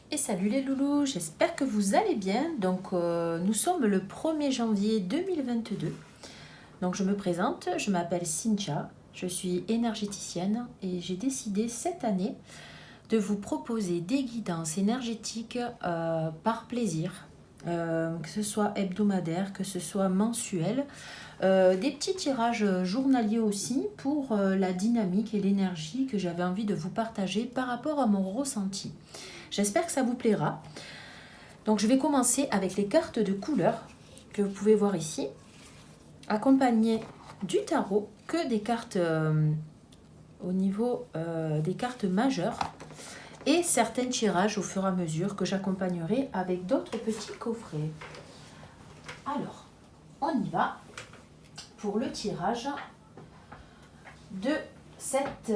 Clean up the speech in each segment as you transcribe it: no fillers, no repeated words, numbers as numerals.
Et salut les loulous, j'espère que vous allez bien. Donc nous sommes le 1er janvier 2022. Donc je me présente, je m'appelle Cynthia, je suis énergéticienne et j'ai décidé cette année de vous proposer des guidances énergétiques par plaisir, que ce soit hebdomadaire, que ce soit mensuel, des petits tirages journaliers aussi pour la dynamique et l'énergie que j'avais envie de vous partager par rapport à mon ressenti. J'espère que ça vous plaira. Donc je vais commencer avec les cartes de couleur que vous pouvez voir ici, accompagnées du tarot, que des cartes au niveau des cartes majeures et certains tirages au fur et à mesure que j'accompagnerai avec d'autres petits coffrets. Alors, on y va pour le tirage de cette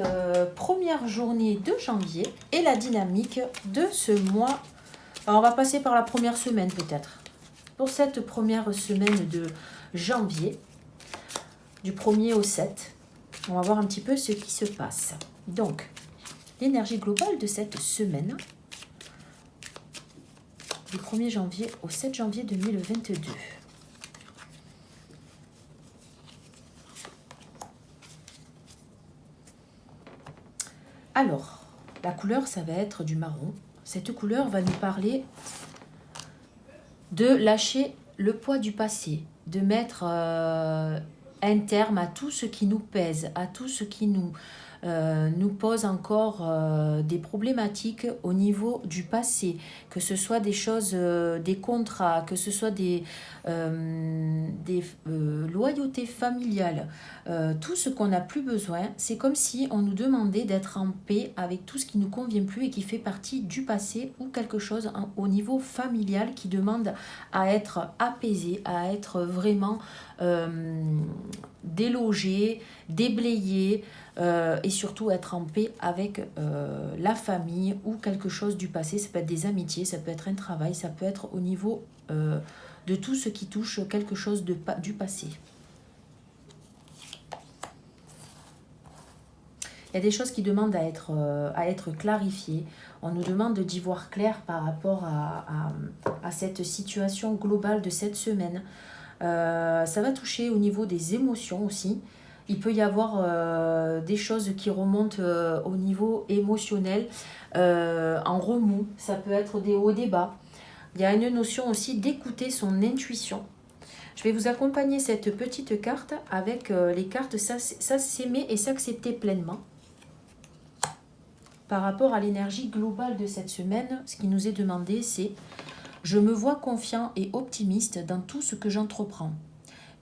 première journée de janvier et la dynamique de ce mois. Alors, on va passer par la première semaine peut-être. Pour cette première semaine de janvier, du 1er au 7, on va voir un petit peu ce qui se passe. Donc, l'énergie globale de cette semaine, du 1er janvier au 7 janvier 2022. Alors, la couleur, ça va être du marron. Cette couleur va nous parler de lâcher le poids du passé, de mettre un terme à tout ce qui nous pèse, à tout ce qui nous pose encore des problématiques au niveau du passé, que ce soit des choses, des contrats, que ce soit des loyautés familiales, tout ce qu'on n'a plus besoin. C'est comme si on nous demandait d'être en paix avec tout ce qui ne nous convient plus et qui fait partie du passé, ou quelque chose au niveau familial qui demande à être apaisé, à être vraiment délogé, déblayé, et surtout être en paix avec la famille ou quelque chose du passé. Ça peut être des amitiés, ça peut être un travail, ça peut être au niveau de tout ce qui touche quelque chose du passé. Il y a des choses qui demandent à être clarifiées. On nous demande d'y voir clair par rapport à cette situation globale de cette semaine. Ça va toucher au niveau des émotions aussi. Il peut y avoir des choses qui remontent au niveau émotionnel, en remous. Ça peut être des hauts, des bas. Il y a une notion aussi d'écouter son intuition. Je vais vous accompagner cette petite carte avec les cartes s'aimer et s'accepter pleinement. Par rapport à l'énergie globale de cette semaine, ce qui nous est demandé, c'est « Je me vois confiant et optimiste dans tout ce que j'entreprends.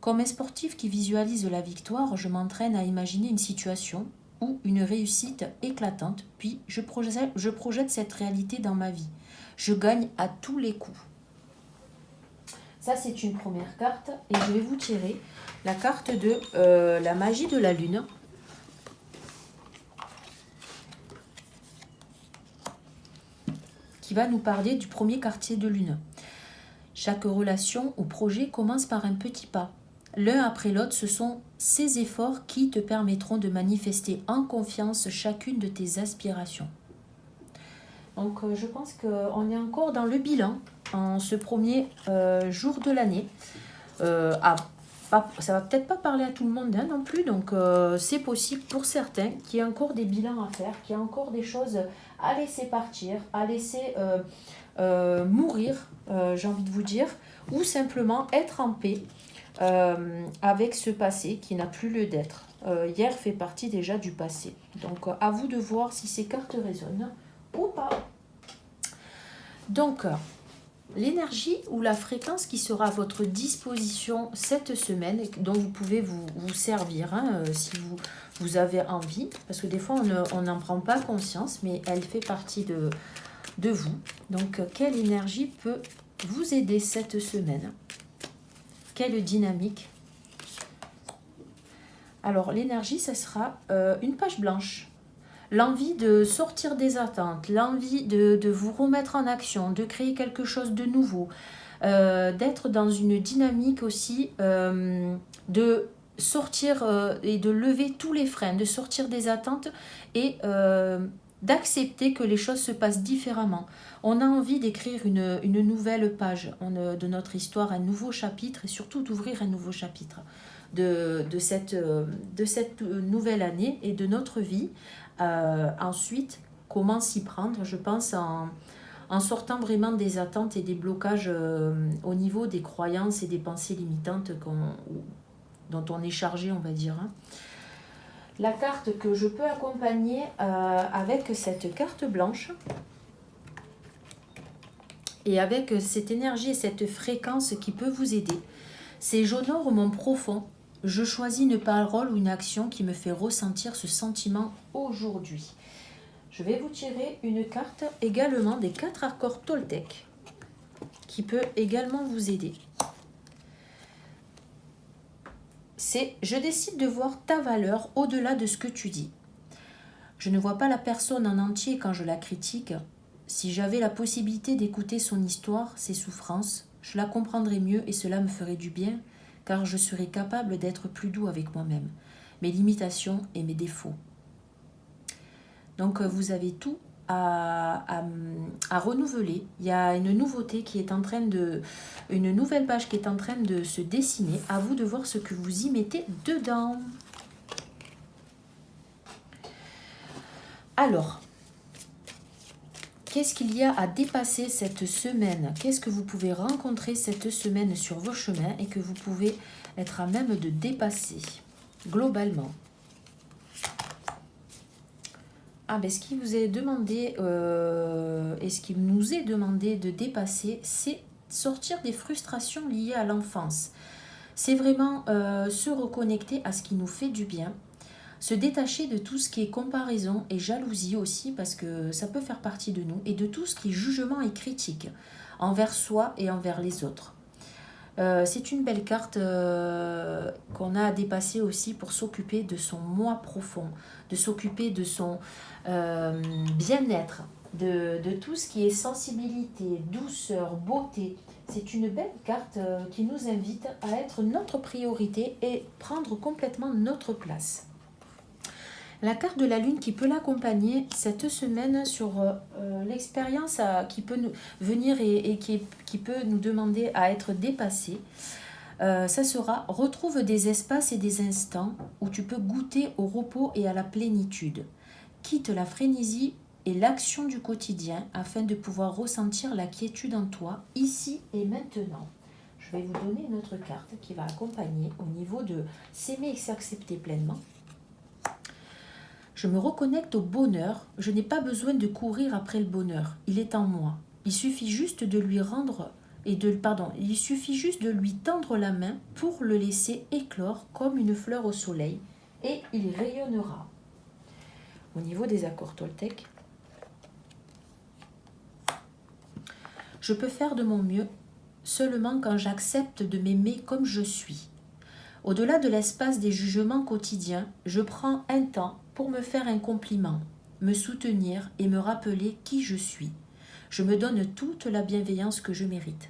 Comme un sportif qui visualise la victoire, je m'entraîne à imaginer une situation ou une réussite éclatante, puis je projette cette réalité dans ma vie. Je gagne à tous les coups. » Ça, c'est une première carte. Et je vais vous tirer la carte de la magie de la lune. Qui va nous parler du premier quartier de lune. Chaque relation ou projet commence par un petit pas. L'un après l'autre, ce sont ces efforts qui te permettront de manifester en confiance chacune de tes aspirations. Donc je pense qu'on est encore dans le bilan en ce premier jour de l'année. Ça va peut-être pas parler à tout le monde non plus, donc c'est possible pour certains qu'il y ait encore des bilans à faire, qu'il y ait encore des choses à laisser partir, à laisser mourir, j'ai envie de vous dire, ou simplement être en paix avec ce passé qui n'a plus lieu d'être. Hier fait partie déjà du passé. Donc à vous de voir si ces cartes résonnent ou pas. Donc, l'énergie ou la fréquence qui sera à votre disposition cette semaine, dont vous pouvez vous servir si vous avez envie, parce que des fois on n'en prend pas conscience, mais elle fait partie de vous. Donc, quelle énergie peut vous aider cette semaine? Quelle dynamique? Alors, l'énergie, ça sera une page blanche. L'envie de sortir des attentes, l'envie de vous remettre en action, de créer quelque chose de nouveau, d'être dans une dynamique aussi de sortir et de lever tous les freins, de sortir des attentes et d'accepter que les choses se passent différemment. On a envie d'écrire une nouvelle page de notre histoire, un nouveau chapitre, et surtout d'ouvrir un nouveau chapitre de cette nouvelle année et de notre vie. Ensuite, comment s'y prendre? Je pense en sortant vraiment des attentes et des blocages au niveau des croyances et des pensées limitantes dont on est chargé, on va dire. La carte que je peux accompagner avec cette carte blanche et avec cette énergie et cette fréquence qui peut vous aider, c'est j'honore mon profond. Je choisis une parole ou une action qui me fait ressentir ce sentiment aujourd'hui. Je vais vous tirer une carte également des 4 accords Toltec qui peut également vous aider. C'est « Je décide de voir ta valeur au-delà de ce que tu dis. Je ne vois pas la personne en entier quand je la critique. Si j'avais la possibilité d'écouter son histoire, ses souffrances, je la comprendrais mieux et cela me ferait du bien, car je serais capable d'être plus doux avec moi-même, mes limitations et mes défauts. » Donc vous avez tout à renouveler. Il y a une nouveauté qui est une nouvelle page qui est en train de se dessiner. À vous de voir ce que vous y mettez dedans. Alors, qu'est-ce qu'il y a à dépasser cette semaine? Qu'est-ce que vous pouvez rencontrer cette semaine sur vos chemins et que vous pouvez être à même de dépasser globalement? Ce qui vous est demandé et ce qui nous est demandé de dépasser, c'est sortir des frustrations liées à l'enfance. C'est vraiment se reconnecter à ce qui nous fait du bien, se détacher de tout ce qui est comparaison et jalousie aussi, parce que ça peut faire partie de nous, et de tout ce qui est jugement et critique envers soi et envers les autres. C'est une belle carte qu'on a à dépasser aussi pour s'occuper de son moi profond, de s'occuper de son bien-être, de tout ce qui est sensibilité, douceur, beauté. C'est une belle carte qui nous invite à être notre priorité et prendre complètement notre place. La carte de la Lune qui peut l'accompagner cette semaine sur l'expérience qui peut nous venir et qui peut nous demander à être dépassée. Ça sera « Retrouve des espaces et des instants où tu peux goûter au repos et à la plénitude. Quitte la frénésie et l'action du quotidien afin de pouvoir ressentir la quiétude en toi, ici et maintenant. » Je vais vous donner une autre carte qui va accompagner au niveau de s'aimer et s'accepter pleinement. Je me reconnecte au bonheur. Je n'ai pas besoin de courir après le bonheur. Il est en moi. Il suffit juste de lui il suffit juste de lui tendre la main pour le laisser éclore comme une fleur au soleil et il rayonnera. Au niveau des accords Toltec, je peux faire de mon mieux seulement quand j'accepte de m'aimer comme je suis. Au-delà de l'espace des jugements quotidiens, je prends un temps pour me faire un compliment, me soutenir et me rappeler qui je suis. Je me donne toute la bienveillance que je mérite.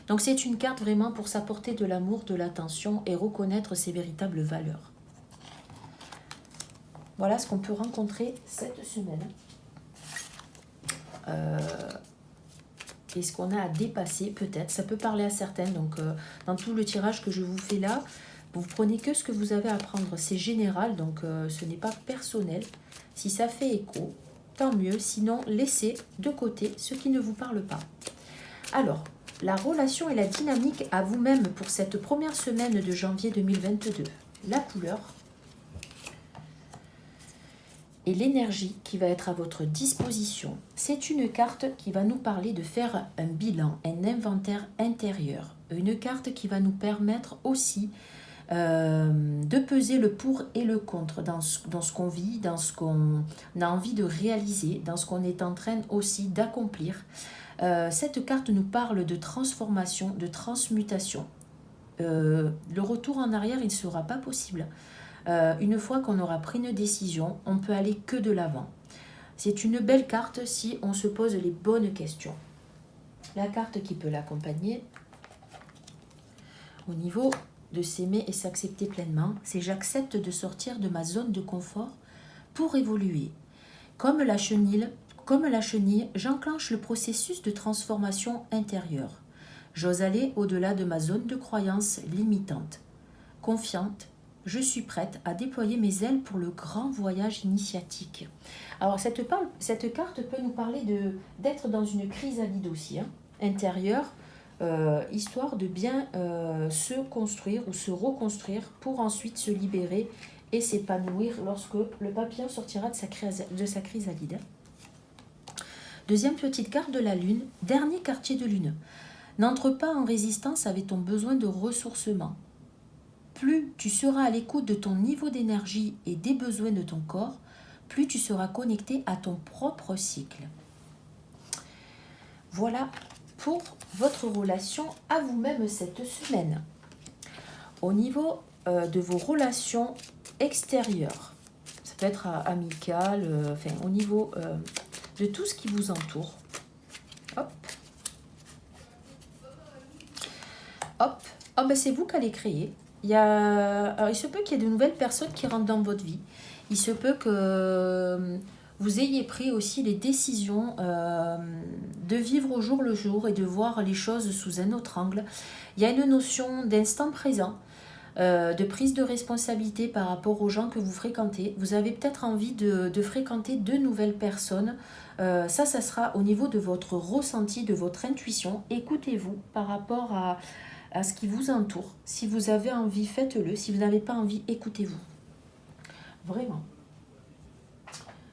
Donc c'est une carte vraiment pour s'apporter de l'amour, de l'attention et reconnaître ses véritables valeurs. Voilà ce qu'on peut rencontrer cette semaine. Et ce qu'on a à dépasser peut-être, ça peut parler à certains. Donc dans tout le tirage que je vous fais là, vous prenez que ce que vous avez à prendre. C'est général, donc ce n'est pas personnel. Si ça fait écho, tant mieux. Sinon, laissez de côté ce qui ne vous parle pas. Alors, la relation et la dynamique à vous-même pour cette première semaine de janvier 2022. La couleur et l'énergie qui va être à votre disposition. C'est une carte qui va nous parler de faire un bilan, un inventaire intérieur. Une carte qui va nous permettre aussi de peser le pour et le contre dans ce qu'on vit, dans ce qu'on a envie de réaliser, dans ce qu'on est en train aussi d'accomplir. Cette carte nous parle de transformation, de transmutation. Le retour en arrière, il ne sera pas possible. Une fois qu'on aura pris une décision, on peut aller que de l'avant. C'est une belle carte si on se pose les bonnes questions. La carte qui peut l'accompagner au niveau de s'aimer et s'accepter pleinement, c'est j'accepte de sortir de ma zone de confort pour évoluer. Comme la chenille, j'enclenche le processus de transformation intérieure. J'ose aller au-delà de ma zone de croyance limitante. Confiante, je suis prête à déployer mes ailes pour le grand voyage initiatique. Alors cette carte peut nous parler d'être dans une chrysalide aussi, hein, intérieure, histoire de bien se construire ou se reconstruire pour ensuite se libérer et s'épanouir lorsque le papillon sortira de sa chrysalide. Deuxième petite carte de la lune, dernier quartier de lune. N'entre pas en résistance avec ton besoin de ressourcement. Plus tu seras à l'écoute de ton niveau d'énergie et des besoins de ton corps, plus tu seras connecté à ton propre cycle. Voilà pour votre relation à vous-même cette semaine. Au niveau de vos relations extérieures, ça peut être amical, au niveau de tout ce qui vous entoure. Hop. Hop. Oh, ben c'est vous qui allez créer. Alors, il se peut qu'il y ait de nouvelles personnes qui rentrent dans votre vie. Il se peut que vous ayez pris aussi les décisions de vivre au jour le jour et de voir les choses sous un autre angle. Il y a une notion d'instant présent, de prise de responsabilité par rapport aux gens que vous fréquentez. Vous avez peut-être envie de fréquenter de nouvelles personnes. Ça sera au niveau de votre ressenti, de votre intuition. Écoutez-vous par rapport à ce qui vous entoure. Si vous avez envie, faites-le. Si vous n'avez pas envie, écoutez-vous. Vraiment.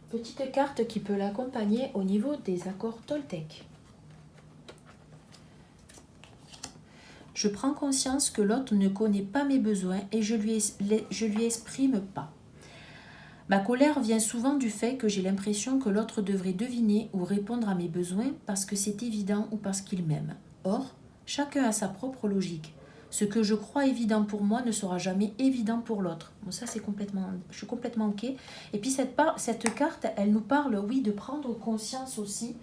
Petite carte qui peut l'accompagner au niveau des accords Toltec. Je prends conscience que l'autre ne connaît pas mes besoins et je lui exprime pas. Ma colère vient souvent du fait que j'ai l'impression que l'autre devrait deviner ou répondre à mes besoins parce que c'est évident ou parce qu'il m'aime. Or, chacun a sa propre logique. Ce que je crois évident pour moi ne sera jamais évident pour l'autre. Bon, ça, je suis complètement OK. Et puis, cette carte, elle nous parle, oui, de prendre conscience aussi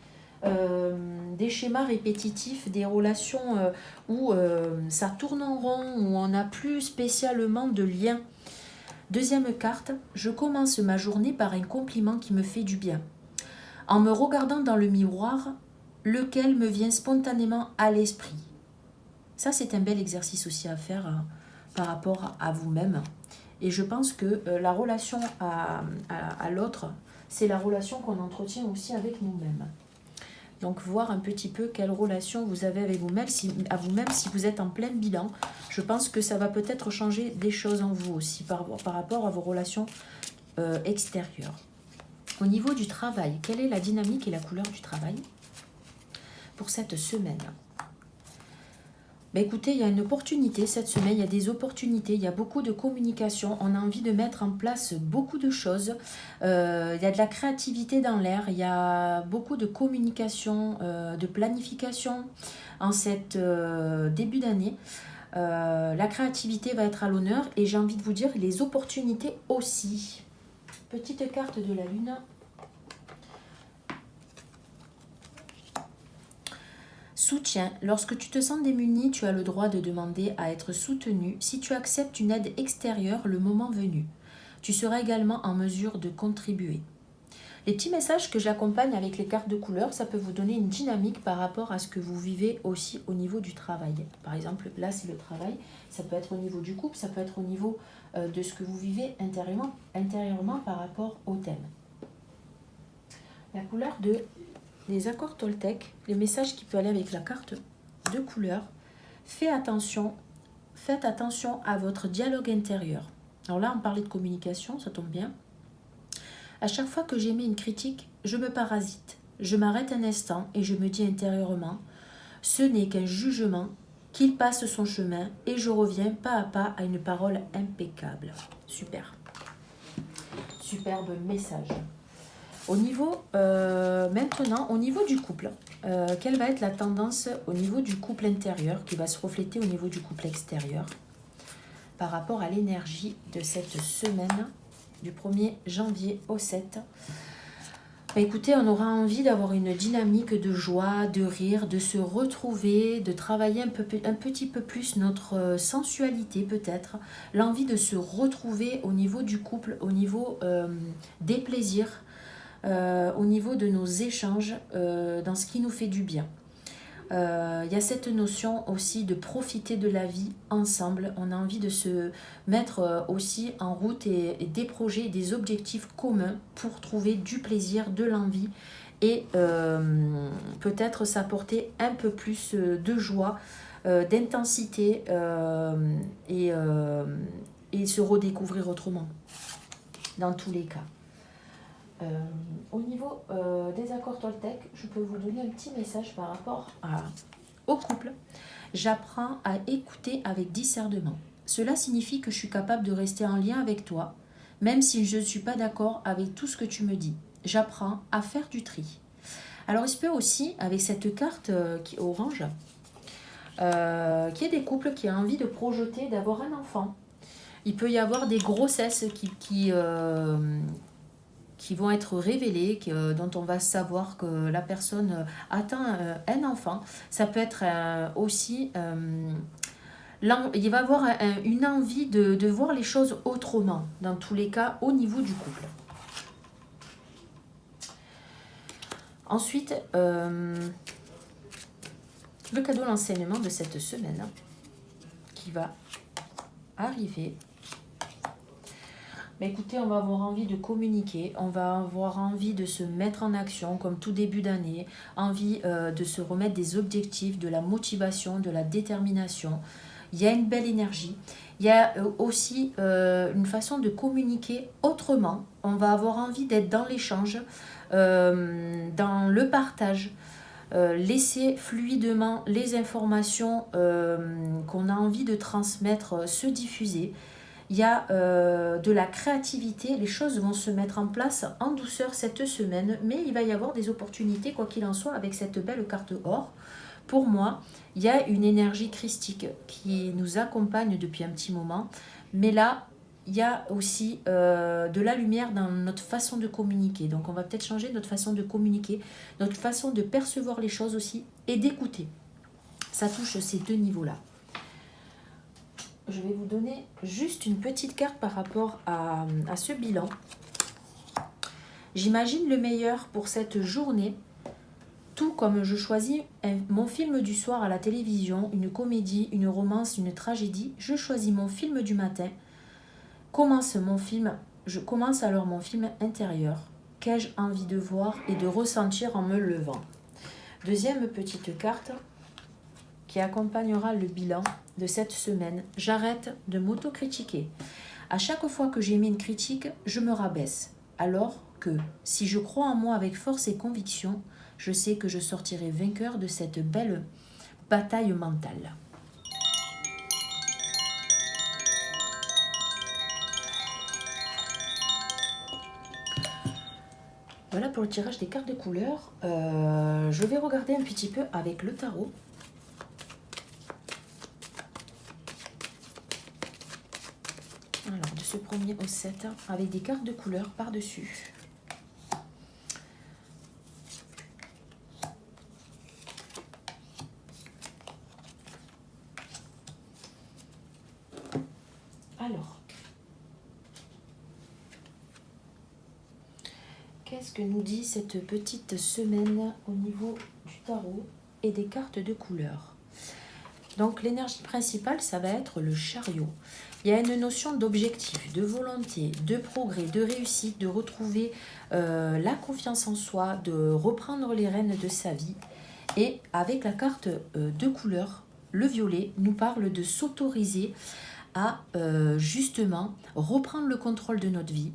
des schémas répétitifs, des relations où ça tourne en rond, où on n'a plus spécialement de lien. Deuxième carte, je commence ma journée par un compliment qui me fait du bien. En me regardant dans le miroir, lequel me vient spontanément à l'esprit. Ça, c'est un bel exercice aussi à faire par rapport à vous-même. Et je pense que la relation à l'autre, c'est la relation qu'on entretient aussi avec nous-mêmes. Donc, voir un petit peu quelle relation vous avez avec vous-même, si vous êtes en plein bilan. Je pense que ça va peut-être changer des choses en vous aussi par rapport à vos relations extérieures. Au niveau du travail, quelle est la dynamique et la couleur du travail pour cette semaine? Ben écoutez, il y a une opportunité cette semaine, il y a des opportunités, il y a beaucoup de communication, on a envie de mettre en place beaucoup de choses, il y a de la créativité dans l'air, il y a beaucoup de communication, de planification en cette début d'année. La créativité va être à l'honneur et j'ai envie de vous dire les opportunités aussi. Petite carte de la lune. Soutien. Lorsque tu te sens démuni, tu as le droit de demander à être soutenu si tu acceptes une aide extérieure le moment venu. Tu seras également en mesure de contribuer. Les petits messages que j'accompagne avec les cartes de couleur, ça peut vous donner une dynamique par rapport à ce que vous vivez aussi au niveau du travail. Par exemple, là c'est le travail, ça peut être au niveau du couple, ça peut être au niveau de ce que vous vivez intérieurement par rapport au thème. La couleur des accords Toltec, les messages qui peuvent aller avec la carte de couleur. Faites attention à votre dialogue intérieur. Alors là, on parlait de communication, ça tombe bien. À chaque fois que j'émets une critique, je me parasite. Je m'arrête un instant et je me dis intérieurement, ce n'est qu'un jugement, qu'il passe son chemin et je reviens pas à pas à une parole impeccable. Super. Superbe message. Au niveau, maintenant, au niveau du couple, quelle va être la tendance au niveau du couple intérieur qui va se refléter au niveau du couple extérieur par rapport à l'énergie de cette semaine du 1er janvier au 7. Bah écoutez, on aura envie d'avoir une dynamique de joie, de rire, de se retrouver, de travailler un petit peu plus notre sensualité peut-être, l'envie de se retrouver au niveau du couple, au niveau des plaisirs, au niveau de nos échanges, dans ce qui nous fait du bien. Il y a cette notion aussi de profiter de la vie ensemble. On a envie de se mettre aussi en route et des projets, des objectifs communs pour trouver du plaisir, de l'envie et peut-être s'apporter un peu plus de joie, d'intensité et se redécouvrir autrement, dans tous les cas. Au niveau des accords Toltec, je peux vous donner un petit message par rapport au couple. J'apprends à écouter avec discernement. Cela signifie que je suis capable de rester en lien avec toi, même si je ne suis pas d'accord avec tout ce que tu me dis. J'apprends à faire du tri. Alors, il se peut aussi, avec cette carte qui est orange, qu'il y ait des couples qui ont envie de projeter, d'avoir un enfant. Il peut y avoir des grossesses qui vont être révélées, dont on va savoir que la personne atteint un enfant. Ça peut être aussi... il va avoir une envie de voir les choses autrement, dans tous les cas, au niveau du couple. Ensuite, le cadeau, l'enseignement de cette semaine qui va arriver. Mais écoutez, on va avoir envie de communiquer, on va avoir envie de se mettre en action comme tout début d'année, envie de se remettre des objectifs, de la motivation, de la détermination. Il y a une belle énergie. Il y a aussi une façon de communiquer autrement. On va avoir envie d'être dans l'échange, dans le partage. Laisser fluidement les informations qu'on a envie de transmettre se diffuser. Il y a de la créativité, les choses vont se mettre en place en douceur cette semaine, mais il va y avoir des opportunités, quoi qu'il en soit, avec cette belle carte or. Pour moi, il y a une énergie christique qui nous accompagne depuis un petit moment, mais là, il y a aussi de la lumière dans notre façon de communiquer. Donc, on va peut-être changer notre façon de communiquer, notre façon de percevoir les choses aussi et d'écouter. Ça touche ces deux niveaux-là. Je vais vous donner juste une petite carte par rapport à ce bilan. J'imagine le meilleur pour cette journée, tout comme je choisis mon film du soir à la télévision, une comédie, une romance, une tragédie. Je choisis mon film du matin. Je commence alors mon film intérieur. Qu'ai-je envie de voir et de ressentir en me levant? Deuxième petite carte qui accompagnera le bilan de cette semaine. J'arrête de m'autocritiquer. À chaque fois que j'émets une critique, je me rabaisse. Alors que si je crois en moi avec force et conviction, je sais que je sortirai vainqueur de cette belle bataille mentale. Voilà pour le tirage des cartes de couleur. Je vais regarder un petit peu avec le tarot. Alors, de ce premier au 7, avec des cartes de couleur par-dessus. Alors, qu'est-ce que nous dit cette petite semaine au niveau du tarot et des cartes de couleur? Donc, l'énergie principale, ça va être le chariot. Il y a une notion d'objectif, de volonté, de progrès, de réussite, de retrouver la confiance en soi, de reprendre les rênes de sa vie. Et avec la carte de couleur, le violet nous parle de s'autoriser à justement reprendre le contrôle de notre vie,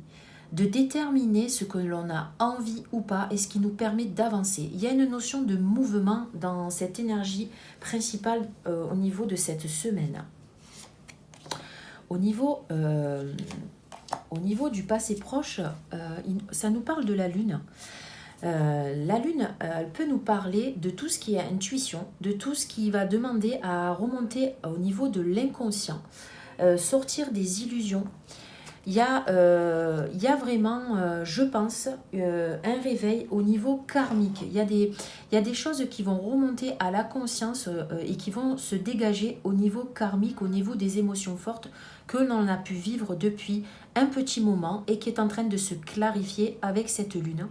de déterminer ce que l'on a envie ou pas et ce qui nous permet d'avancer. Il y a une notion de mouvement dans cette énergie principale au niveau de cette semaine. Au niveau du passé proche, ça nous parle de la Lune. La Lune, elle peut nous parler de tout ce qui est intuition, de tout ce qui va demander à remonter au niveau de l'inconscient, sortir des illusions. Il y a vraiment, je pense, un réveil au niveau karmique. Il y a des choses qui vont remonter à la conscience et qui vont se dégager au niveau karmique, au niveau des émotions fortes que l'on a pu vivre depuis un petit moment et qui est en train de se clarifier avec cette lune.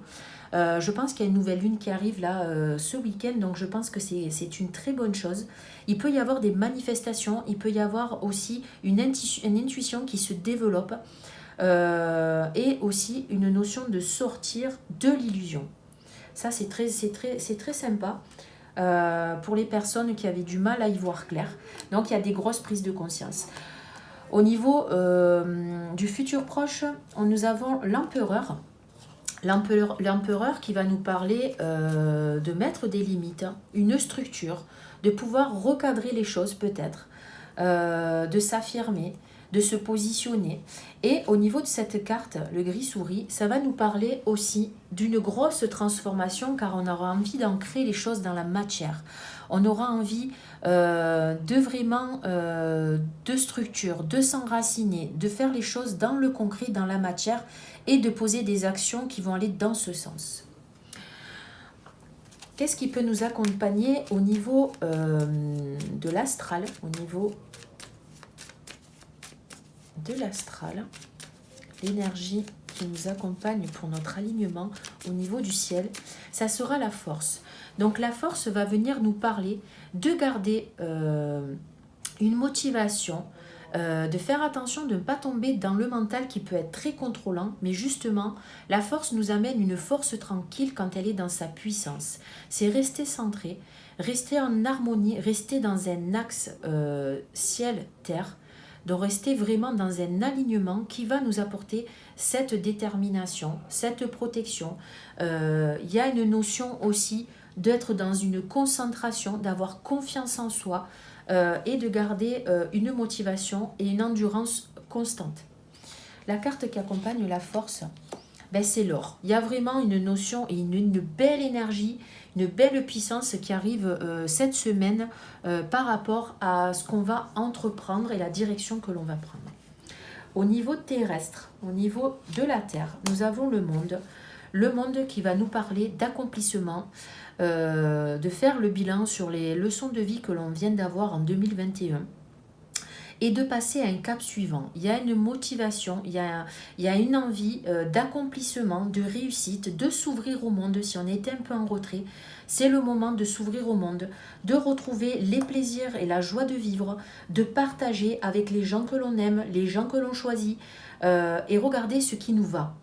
Je pense qu'il y a une nouvelle lune qui arrive là ce week-end, donc je pense que c'est une très bonne chose. Il peut y avoir des manifestations, il peut y avoir aussi une intuition qui se développe et aussi une notion de sortir de l'illusion. Ça, c'est très sympa pour les personnes qui avaient du mal à y voir clair. Donc, il y a des grosses prises de conscience. Au niveau du futur proche, nous avons l'empereur. L'empereur qui va nous parler de mettre des limites, une structure, de pouvoir recadrer les choses peut-être, de s'affirmer, de se positionner. Et au niveau de cette carte, le gris-souris, ça va nous parler aussi d'une grosse transformation car on aura envie d'ancrer les choses dans la matière. On aura envie de vraiment de structure, de s'enraciner, de faire les choses dans le concret, dans la matière et de poser des actions qui vont aller dans ce sens. Qu'est-ce qui peut nous accompagner au niveau de l'astral, au niveau de l'astral, l'énergie qui nous accompagne pour notre alignement au niveau du ciel, ça sera la force. Donc la force va venir nous parler de garder une motivation, de faire attention de ne pas tomber dans le mental qui peut être très contrôlant, mais justement, la force nous amène une force tranquille quand elle est dans sa puissance. C'est rester centré, rester en harmonie, rester dans un axe ciel-terre, de rester vraiment dans un alignement qui va nous apporter cette détermination, cette protection. Il y a une notion aussi d'être dans une concentration, d'avoir confiance en soi et de garder une motivation et une endurance constante. La carte qui accompagne la force, ben c'est l'or. Il y a vraiment une notion et une belle énergie, une belle puissance qui arrive cette semaine par rapport à ce qu'on va entreprendre et la direction que l'on va prendre. Au niveau terrestre, au niveau de la Terre, nous avons le monde qui va nous parler d'accomplissement, de faire le bilan sur les leçons de vie que l'on vient d'avoir en 2021 et de passer à un cap suivant. Il y a une motivation, il y a une envie d'accomplissement, de réussite, de s'ouvrir au monde. Si on était un peu en retrait, c'est le moment de s'ouvrir au monde, de retrouver les plaisirs et la joie de vivre, de partager avec les gens que l'on aime, les gens que l'on choisit et regarder ce qui nous va.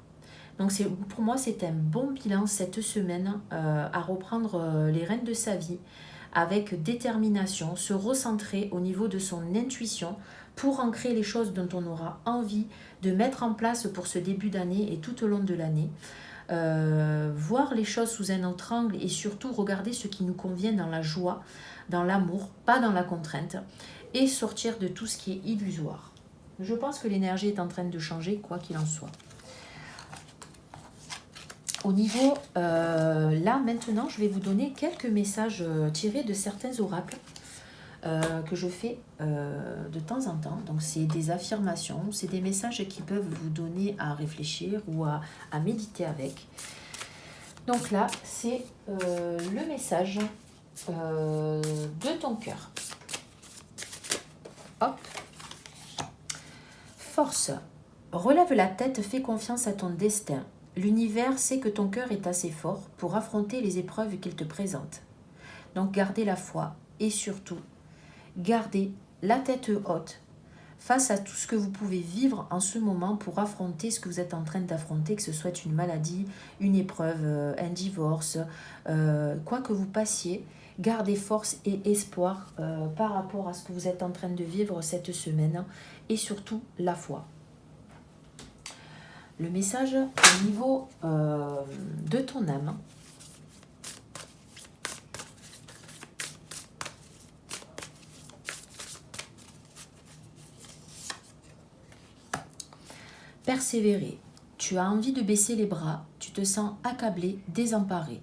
Donc pour moi, c'est un bon bilan cette semaine à reprendre les rênes de sa vie avec détermination, se recentrer au niveau de son intuition pour ancrer les choses dont on aura envie de mettre en place pour ce début d'année et tout au long de l'année. Voir les choses sous un autre angle et surtout regarder ce qui nous convient dans la joie, dans l'amour, pas dans la contrainte, et sortir de tout ce qui est illusoire. Je pense que l'énergie est en train de changer, quoi qu'il en soit. Au niveau, là maintenant, je vais vous donner quelques messages tirés de certains oracles que je fais de temps en temps. Donc c'est des affirmations, c'est des messages qui peuvent vous donner à réfléchir ou à méditer avec. Donc là, c'est le message de ton cœur. Hop. Force. Relève la tête, fais confiance à ton destin. L'univers sait que ton cœur est assez fort pour affronter les épreuves qu'il te présente. Donc gardez la foi et surtout, gardez la tête haute face à tout ce que vous pouvez vivre en ce moment pour affronter ce que vous êtes en train d'affronter, que ce soit une maladie, une épreuve, un divorce, quoi que vous passiez. Gardez force et espoir par rapport à ce que vous êtes en train de vivre cette semaine et surtout la foi. Le message au niveau de ton âme. Persévérer. Tu as envie de baisser les bras, tu te sens accablé, désemparé.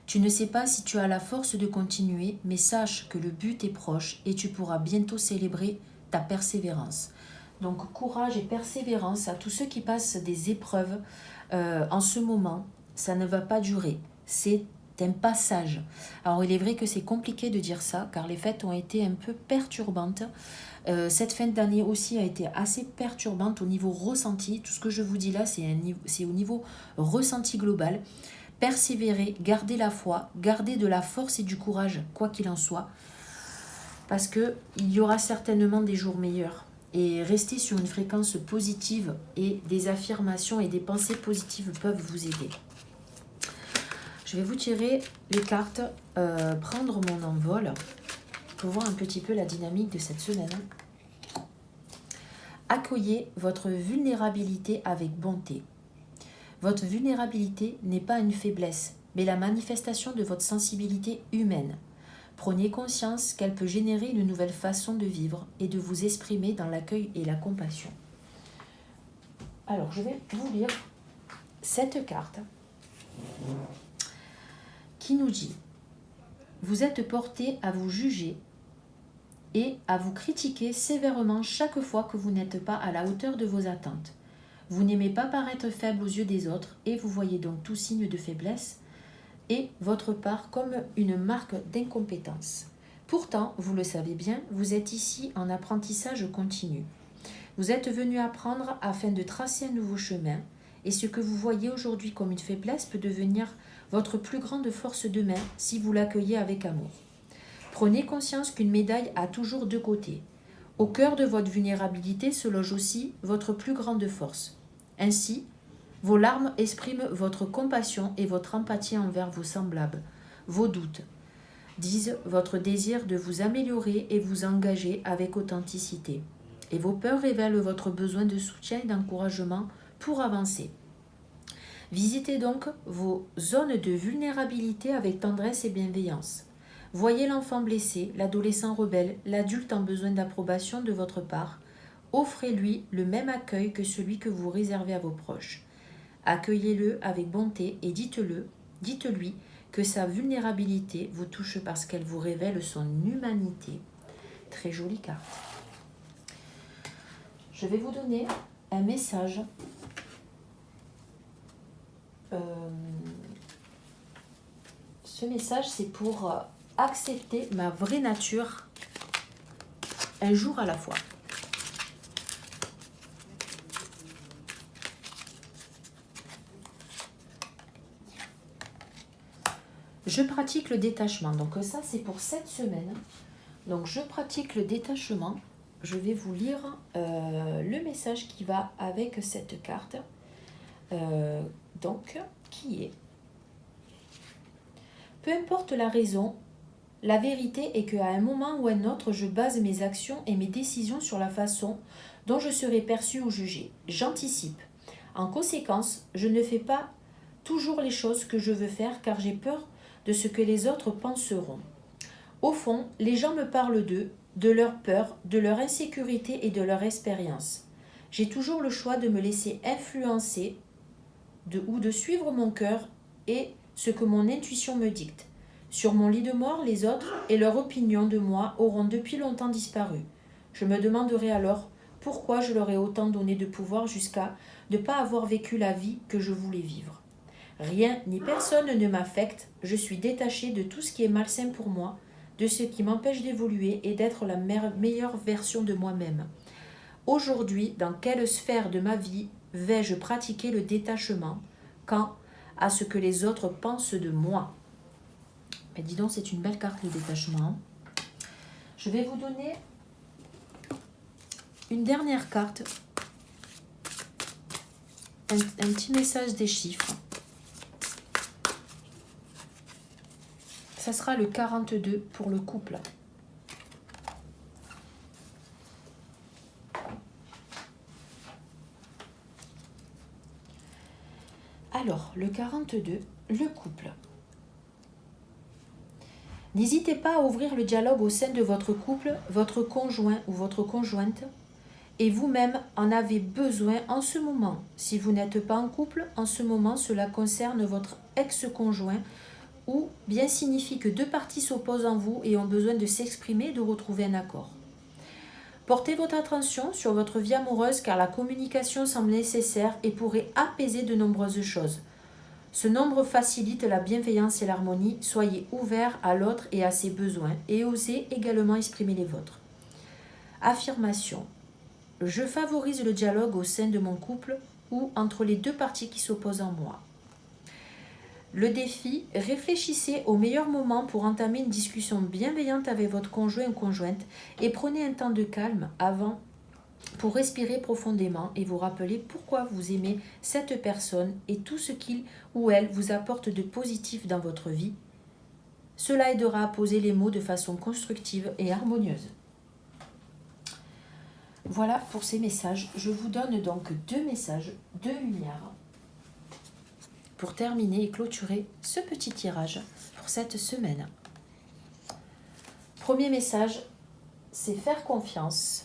Tu ne sais pas si tu as la force de continuer, mais sache que le but est proche et tu pourras bientôt célébrer ta persévérance. Donc courage et persévérance à tous ceux qui passent des épreuves en ce moment. Ça ne va pas durer. C'est un passage. Alors il est vrai que c'est compliqué de dire ça car les fêtes ont été un peu perturbantes. Cette fin d'année aussi a été assez perturbante au niveau ressenti. Tout ce que je vous dis là, c'est au niveau ressenti global. Persévérez, gardez la foi, gardez de la force et du courage, quoi qu'il en soit, parce qu'il y aura certainement des jours meilleurs. Et rester sur une fréquence positive et des affirmations et des pensées positives peuvent vous aider. Je vais vous tirer les cartes, prendre mon envol pour voir un petit peu la dynamique de cette semaine. Accueillez votre vulnérabilité avec bonté. Votre vulnérabilité n'est pas une faiblesse, mais la manifestation de votre sensibilité humaine. Prenez conscience qu'elle peut générer une nouvelle façon de vivre et de vous exprimer dans l'accueil et la compassion. Alors, je vais vous lire cette carte qui nous dit « Vous êtes porté à vous juger et à vous critiquer sévèrement chaque fois que vous n'êtes pas à la hauteur de vos attentes. Vous n'aimez pas paraître faible aux yeux des autres et vous voyez donc tout signe de faiblesse et votre part comme une marque d'incompétence. Pourtant, vous le savez bien, vous êtes ici en apprentissage continu. Vous êtes venu apprendre afin de tracer un nouveau chemin et ce que vous voyez aujourd'hui comme une faiblesse peut devenir votre plus grande force demain si vous l'accueillez avec amour. Prenez conscience qu'une médaille a toujours deux côtés. Au cœur de votre vulnérabilité se loge aussi votre plus grande force. Ainsi, vos larmes expriment votre compassion et votre empathie envers vos semblables. Vos doutes disent votre désir de vous améliorer et vous engager avec authenticité. Et vos peurs révèlent votre besoin de soutien et d'encouragement pour avancer. Visitez donc vos zones de vulnérabilité avec tendresse et bienveillance. Voyez l'enfant blessé, l'adolescent rebelle, l'adulte en besoin d'approbation de votre part. Offrez-lui le même accueil que celui que vous réservez à vos proches. Accueillez-le avec bonté et dites-lui que sa vulnérabilité vous touche parce qu'elle vous révèle son humanité. Très jolie carte. Je vais vous donner un message. Ce message, c'est pour accepter ma vraie nature un jour à la fois. Je pratique le détachement. Donc ça, c'est pour cette semaine. Donc je pratique le détachement. Je vais vous lire le message qui va avec cette carte. Qui est: peu importe la raison, la vérité est qu'à un moment ou un autre, je base mes actions et mes décisions sur la façon dont je serai perçue ou jugée. J'anticipe. En conséquence, je ne fais pas toujours les choses que je veux faire car j'ai peur de ce que les autres penseront. Au fond, les gens me parlent d'eux, de leur peur, de leur insécurité et de leur expérience. J'ai toujours le choix de me laisser influencer ou de suivre mon cœur et ce que mon intuition me dicte. Sur mon lit de mort, les autres et leur opinion de moi auront depuis longtemps disparu. Je me demanderai alors pourquoi je leur ai autant donné de pouvoir jusqu'à ne pas avoir vécu la vie que je voulais vivre. Rien ni personne ne m'affecte, je suis détachée de tout ce qui est malsain pour moi, de ce qui m'empêche d'évoluer et d'être la meilleure version de moi-même. Aujourd'hui, dans quelle sphère de ma vie vais-je pratiquer le détachement quant à ce que les autres pensent de moi? Mais dis donc, c'est une belle carte, le détachement. Je vais vous donner une dernière carte, un petit message des chiffres. Ça sera le 42 pour le couple. Alors, le 42, le couple. N'hésitez pas à ouvrir le dialogue au sein de votre couple, votre conjoint ou votre conjointe, et vous-même en avez besoin en ce moment. Si vous n'êtes pas en couple, en ce moment, cela concerne votre ex-conjoint ou bien signifie que deux parties s'opposent en vous et ont besoin de s'exprimer et de retrouver un accord. Portez votre attention sur votre vie amoureuse car la communication semble nécessaire et pourrait apaiser de nombreuses choses. Ce nombre facilite la bienveillance et l'harmonie. Soyez ouverts à l'autre et à ses besoins et osez également exprimer les vôtres. Affirmation. Je favorise le dialogue au sein de mon couple ou entre les deux parties qui s'opposent en moi. Le défi, réfléchissez au meilleur moment pour entamer une discussion bienveillante avec votre conjoint ou conjointe et prenez un temps de calme avant pour respirer profondément et vous rappeler pourquoi vous aimez cette personne et tout ce qu'il ou elle vous apporte de positif dans votre vie. Cela aidera à poser les mots de façon constructive et harmonieuse. Voilà pour ces messages. Je vous donne donc 2 messages, 2 lumières pour terminer et clôturer ce petit tirage pour cette semaine. Premier message, c'est faire confiance.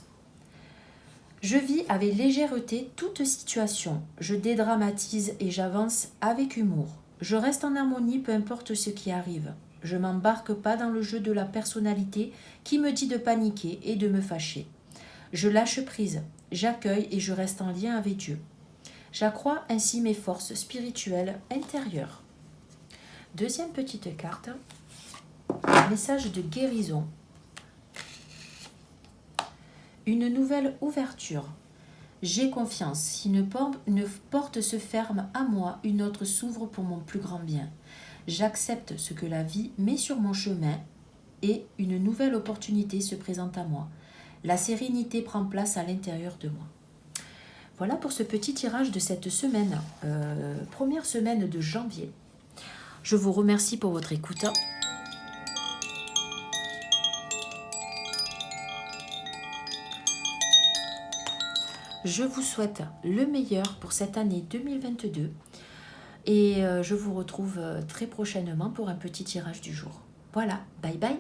Je vis avec légèreté toute situation. Je dédramatise et j'avance avec humour. Je reste en harmonie peu importe ce qui arrive. Je ne m'embarque pas dans le jeu de la personnalité qui me dit de paniquer et de me fâcher. Je lâche prise, j'accueille et je reste en lien avec Dieu. J'accrois ainsi mes forces spirituelles intérieures. Deuxième petite carte, message de guérison. Une nouvelle ouverture. J'ai confiance. Si une porte se ferme à moi, une autre s'ouvre pour mon plus grand bien. J'accepte ce que la vie met sur mon chemin et une nouvelle opportunité se présente à moi. La sérénité prend place à l'intérieur de moi. Voilà pour ce petit tirage de cette semaine, première semaine de janvier. Je vous remercie pour votre écoute. Je vous souhaite le meilleur pour cette année 2022 et je vous retrouve très prochainement pour un petit tirage du jour. Voilà, bye bye.